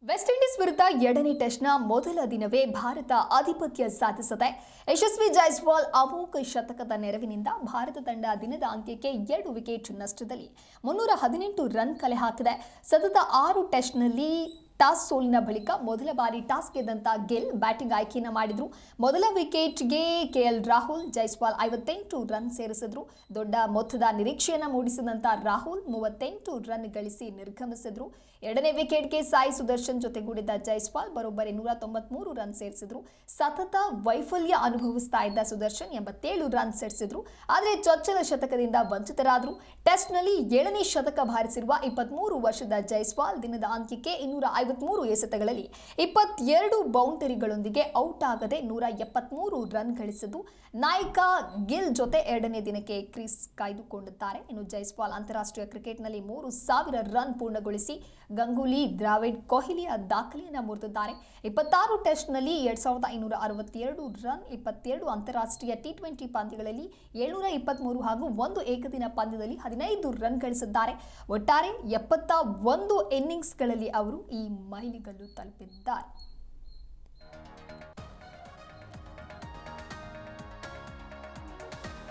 West Indies ವಿರುದ್ಧ ಎರಡನೇ ಟೆಸ್ಟ್ನ ಮೊದಲ ದಿನವೇ ಭಾರತ ಆಧಿಪತ್ಯ ಸಾಧಿಸಿದೆ. ಯಶಸ್ವಿ ಜೈಸ್ವಾಲ್ ಅಮೋಘ ಶತಕದ ನೆರವಿನಿಂದ ಭಾರತ ತಂಡ ದಿನದ ಅಂತ್ಯಕ್ಕೆ 2 ವಿಕೆಟ್ ನಷ್ಟದಲ್ಲಿ 318 ರನ್ ಕಲೆ ಹಾಕಿದೆ. ಸತತ 6 ಟೆಸ್ಟ್ನಲ್ಲಿ ಟಾಸ್ ಸೋಲಿನ ಬಳಿಕ ಮೊದಲ ಬಾರಿ ಟಾಸ್ ಗೆದ್ದಂತ ಗಿಲ್ ಬ್ಯಾಟಿಂಗ್ ಆಯ್ಕೆಯನ್ನು ಮಾಡಿದ್ರು. ಮೊದಲ ವಿಕೆಟ್ಗೆ ಕೆಎಲ್ ರಾಹುಲ್ ಜೈಸ್ವಾಲ್ 58 ರನ್ ಸೇರಿಸಿದ್ರು. ದೊಡ್ಡ ಮೊತ್ತದ ನಿರೀಕ್ಷೆಯನ್ನು ಮೂಡಿಸಿದಂತ ರಾಹುಲ್ 38 ರನ್ ಗಳಿಸಿ ನಿರ್ಗಮಿಸಿದ್ರು. ಎರಡನೇ ವಿಕೆಟ್ಗೆ ಸಾಯಿ ಸುದರ್ಶನ್ ಜೊತೆಗೂಡಿದ ಜೈಸ್ವಾಲ್ ಬರೋಬ್ಬರಿ 193 ರನ್ ಸೇರಿಸಿದ್ರು. ಸತತ ವೈಫಲ್ಯ ಅನುಭವಿಸ್ತಾ ಇದ್ದ ಸುದರ್ಶನ್ 87 ರನ್ ಸೇರಿಸಿದ್ರು. ಆದರೆ ಚೊಚ್ಚಲ ಶತಕದಿಂದ ವಂಚಿತರಾದರು. ಟೆಸ್ಟ್ನಲ್ಲಿ 7ನೇ ಶತಕ ಬಾರಿಸಿರುವ 23 ವರ್ಷದ ಜೈಸ್ವಾಲ್ ದಿನದ ಅಂತ್ಯಕ್ಕೆ 253 ಎಸೆತಗಳಲ್ಲಿ 22 ಬೌಂಡರಿಗಳೊಂದಿಗೆ ಔಟ್ ಆಗದೆ 173 ರನ್ ಗಳಿಸಿದ್ದು ನಾಯಕ ಗಿಲ್ ಜೊತೆ ಎರಡನೇ ದಿನಕ್ಕೆ ಕ್ರೀಸ್ ಕಾಯ್ದುಕೊಂಡಿದ್ದಾರೆ. ಇನ್ನು ಜೈಸ್ವಾಲ್ ಅಂತಾರಾಷ್ಟ್ರೀಯ ಕ್ರಿಕೆಟ್ನಲ್ಲಿ 3000 ರನ್ ಪೂರ್ಣಗೊಳಿಸಿ ಗಂಗೂಲಿ, ದ್ರಾವಿಡ್, ಕೊಹ್ಲಿಯ ದಾಖಲೆಯನ್ನು ಮುರಿದಿದ್ದಾರೆ. 26 ಟೆಸ್ಟ್ನಲ್ಲಿ 2562 ರನ್, 22 ಅಂತಾರಾಷ್ಟ್ರೀಯ ಟಿ20 ಪಂದ್ಯಗಳಲ್ಲಿ 723 ಹಾಗೂ 1 ಏಕದಿನ ಪಂದ್ಯದಲ್ಲಿ 15 ರನ್ ಗಳಿಸಿದ್ದಾರೆ. ಒಟ್ಟಾರೆ 71 ಇನ್ನಿಂಗ್ಸ್ಗಳಲ್ಲಿ ಅವರು ಈ ಮೈಲಿಗಲ್ಲು ತಲುಪಿದ್ದಾರೆ.